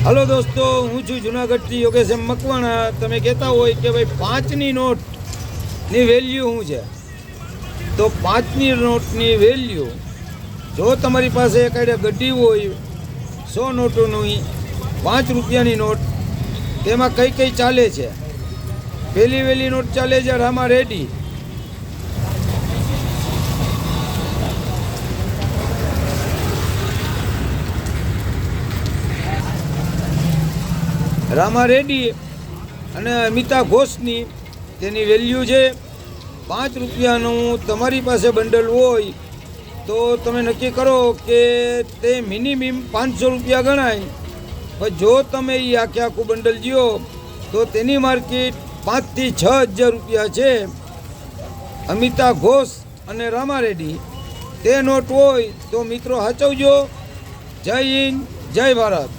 Hello દોસ્તો, હું છું જુનાગઢથી યોગેશ એમ મકવાણા. તમે કહેતા હોય કે ભાઈ 5ની નોટની વેલ્યુ શું છે, તો 5ની નોટની વેલ્યુ, જો તમારી પાસે એકાડે ગड्डी હોય 100 નોટોની, 5 રૂપિયાની નોટ, તેમાં કઈ કઈ ચાલે છે. પહેલી વહેલી નોટ ચાલે છે રામા રેડી. રામા રેડી અને અમિતા ઘોષની તેની વેલ્યુ છે 5 રૂપિયાનું. તમારી પાસે બંડલ હોય તો તમે નક્કી કરો કે તે મિનિમમ 500 રૂપિયા ગણાય. પણ જો તમે એ આખું બંડલ જ્યો તો તેની માર્કેટ 5 થી 6 હજાર રૂપિયા છે. અમિતા ઘોષ અને રામા રેડી તે નોટ હોય તો મિત્રો સાચવજો. જય હિન્દ, જય ભારત.